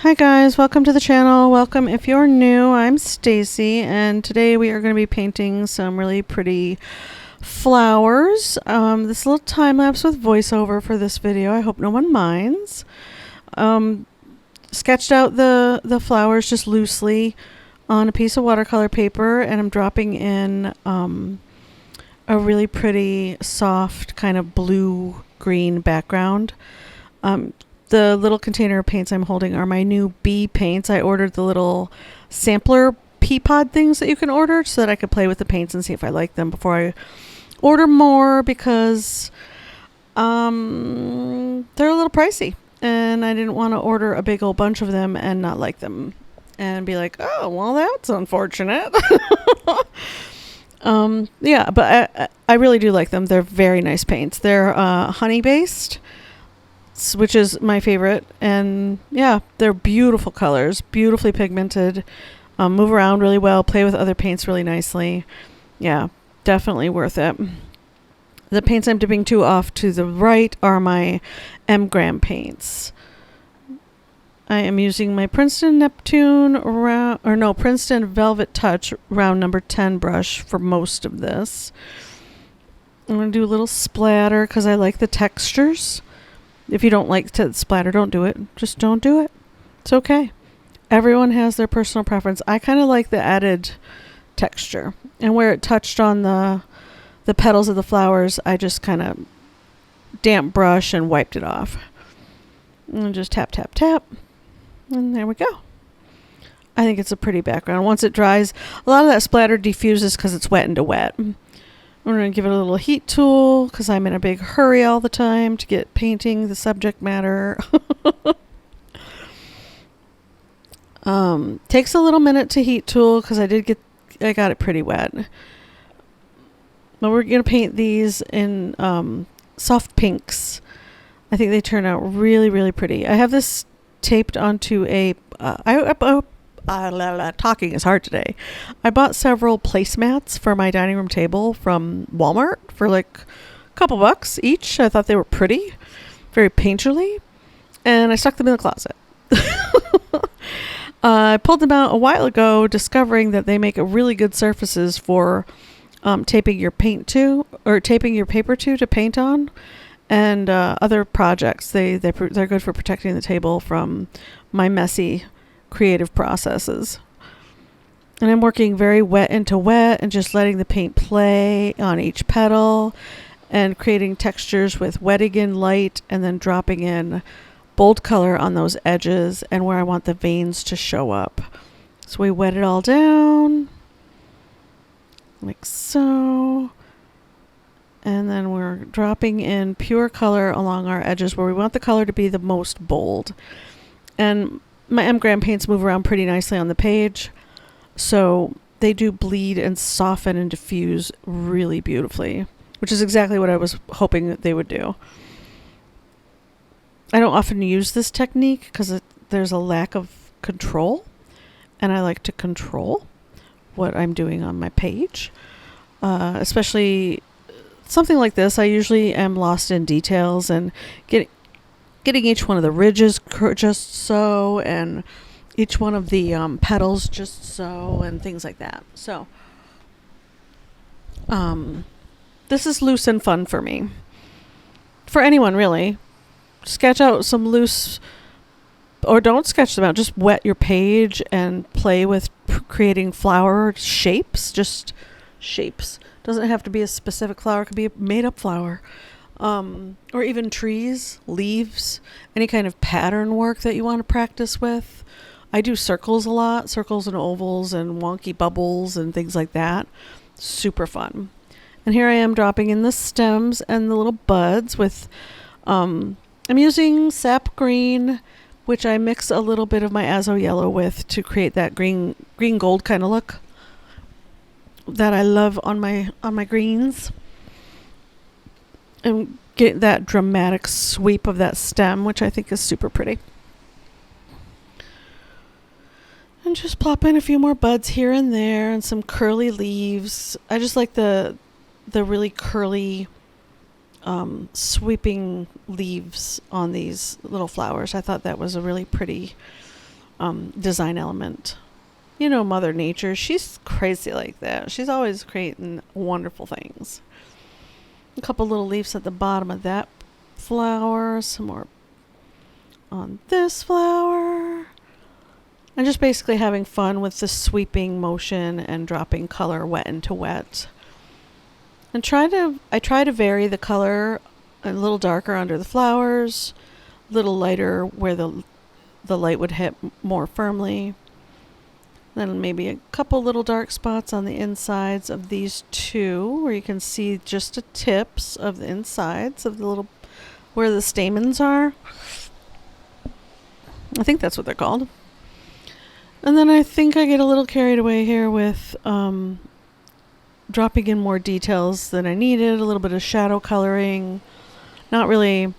Hi guys, welcome to the channel. Welcome if you're new. I'm Stacy and today we are going to be painting some really pretty flowers. This little time lapse with voiceover for this video. I hope no one minds. Sketched out the flowers just loosely on a piece of watercolor paper, and I'm dropping in a really pretty soft kind of blue-green background. The little container of paints I'm holding are my new bee paints. I ordered the little sampler pea pod things that you can order so that I could play with the paints and see if I like them before I order more, because they're a little pricey and I didn't want to order a big old bunch of them and not like them and be like, oh, well, that's unfortunate. Yeah, but I really do like them. They're very nice paints. They're honey based, which is my favorite, and yeah, they're beautiful colors, beautifully pigmented, move around really well, play with other paints really nicely. Yeah, definitely worth it. The paints I'm dipping to off to the right are my M-gram paints. I am using my Princeton Princeton Velvetouch Round number 10 brush for most of this. I'm going to do a little splatter because I like the textures. If you don't like to splatter, don't do it. Just don't do it. It's okay. Everyone has their personal preference. I kind of like the added texture. And where it touched on the petals of the flowers, I just kind of damp brush and wiped it off. And just tap, tap, tap. And there we go. I think it's a pretty background. Once it dries, a lot of that splatter diffuses because it's wet into wet. I'm going to give it a little heat tool because I'm in a big hurry all the time to get painting the subject matter. Takes a little minute to heat tool because I got it pretty wet. But we're going to paint these in soft pinks. I think they turn out really, really pretty. I have this taped onto a talking is hard today. I bought several placemats for my dining room table from Walmart for like a couple bucks each. I thought they were pretty, very painterly, and I stuck them in the closet. I pulled them out a while ago, discovering that they make a really good surfaces for taping your paint to, or taping your paper to paint on, and other projects. They're good for protecting the table from my messy creative processes. And I'm working very wet into wet and just letting the paint play on each petal and creating textures with wetting in light and then dropping in bold color on those edges and where I want the veins to show up. So we wet it all down like so. And then we're dropping in pure color along our edges where we want the color to be the most bold. And my M-gram paints move around pretty nicely on the page, so they do bleed and soften and diffuse really beautifully, which is exactly what I was hoping that they would do. I don't often use this technique because there's a lack of control, and I like to control what I'm doing on my page, especially something like this. I usually am lost in details and getting each one of the ridges just so, and each one of the petals just so, and things like that. So this is loose and fun for me. For anyone, really. Sketch out some loose, or don't sketch them out. Just wet your page and play with creating flower shapes. Just shapes. Doesn't have to be a specific flower. It could be a made-up flower. Or even trees, leaves, any kind of pattern work that you want to practice with. I do circles a lot, circles and ovals and wonky bubbles and things like that. Super fun. And here I am dropping in the stems and the little buds with, I'm using sap green, which I mix a little bit of my azo yellow with to create that green gold kind of look that I love on my greens. And get that dramatic sweep of that stem, which I think is super pretty. And just plop in a few more buds here and there and some curly leaves. I just like the really curly sweeping leaves on these little flowers. I thought that was a really pretty design element. You know, Mother Nature, she's crazy like that. She's always creating wonderful things. A couple little leaves at the bottom of that flower, some more on this flower. And just basically having fun with the sweeping motion and dropping color wet into wet. And I try to vary the color a little darker under the flowers, a little lighter where the light would hit more firmly. Then maybe a couple little dark spots on the insides of these two where you can see just the tips of the insides of the little, where the stamens are. I think that's what they're called. And then I think I get a little carried away here with dropping in more details than I needed, a little bit of shadow coloring, not really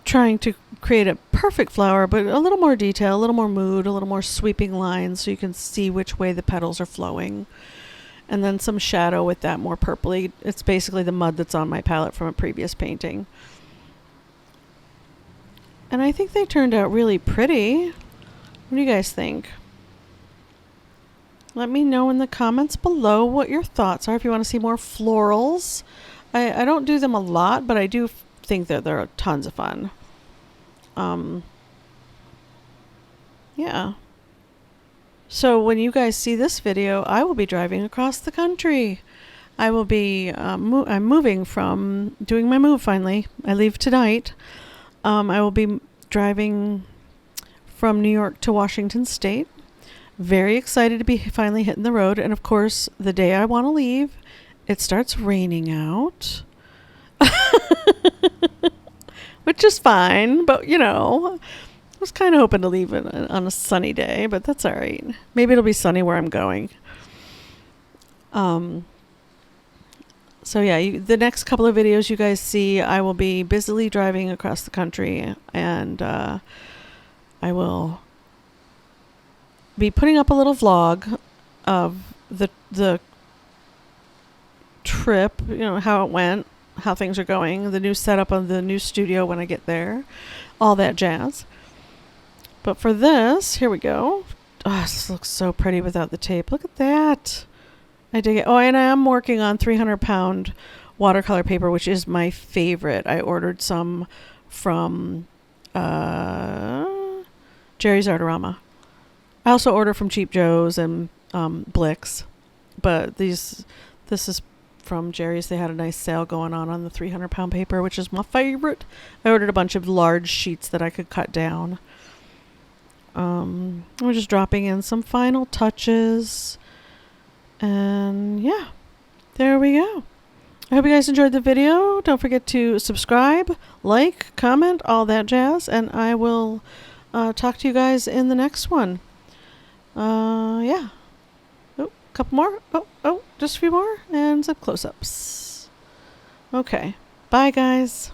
trying to create a perfect flower, but a little more detail, a little more mood, a little more sweeping lines so you can see which way the petals are flowing. And then some shadow with that more purpley. It's basically the mud that's on my palette from a previous painting. And I think they turned out really pretty. What do you guys think? Let me know in the comments below what your thoughts are if you want to see more florals. I don't do them a lot, but I do think that they're tons of fun. Yeah. So when you guys see this video, I will be driving across the country. I will be, I'm moving from, doing my move finally. I leave tonight. I will be driving from New York to Washington State. Very excited to be finally hitting the road. And of course, the day I want to leave, it starts raining out. Which is fine, but you know, I was kind of hoping to leave it on a sunny day, but that's all right. Maybe it'll be sunny where I'm going. So yeah, the next couple of videos you guys see, I will be busily driving across the country, and I will be putting up a little vlog of the trip, you know, how it went, how things are going, the new setup of the new studio when I get there, all that jazz. But for this, here we go. Oh, this looks so pretty without the tape. Look at that. I dig it. Oh, and I am working on 300-pound watercolor paper, which is my favorite. I ordered some from Jerry's Artorama. I also order from Cheap Joe's and Blick's, but this is from Jerry's. They had a nice sale going on the 300-pound paper, which is my favorite. I ordered a bunch of large sheets that I could cut down. We're just dropping in some final touches. And yeah, there we go. I hope you guys enjoyed the video. Don't forget to subscribe, like, comment, all that jazz. And I will talk to you guys in the next one. Yeah. Oh, a couple more. Oh, just a few more. And some close-ups. Okay. Bye, guys.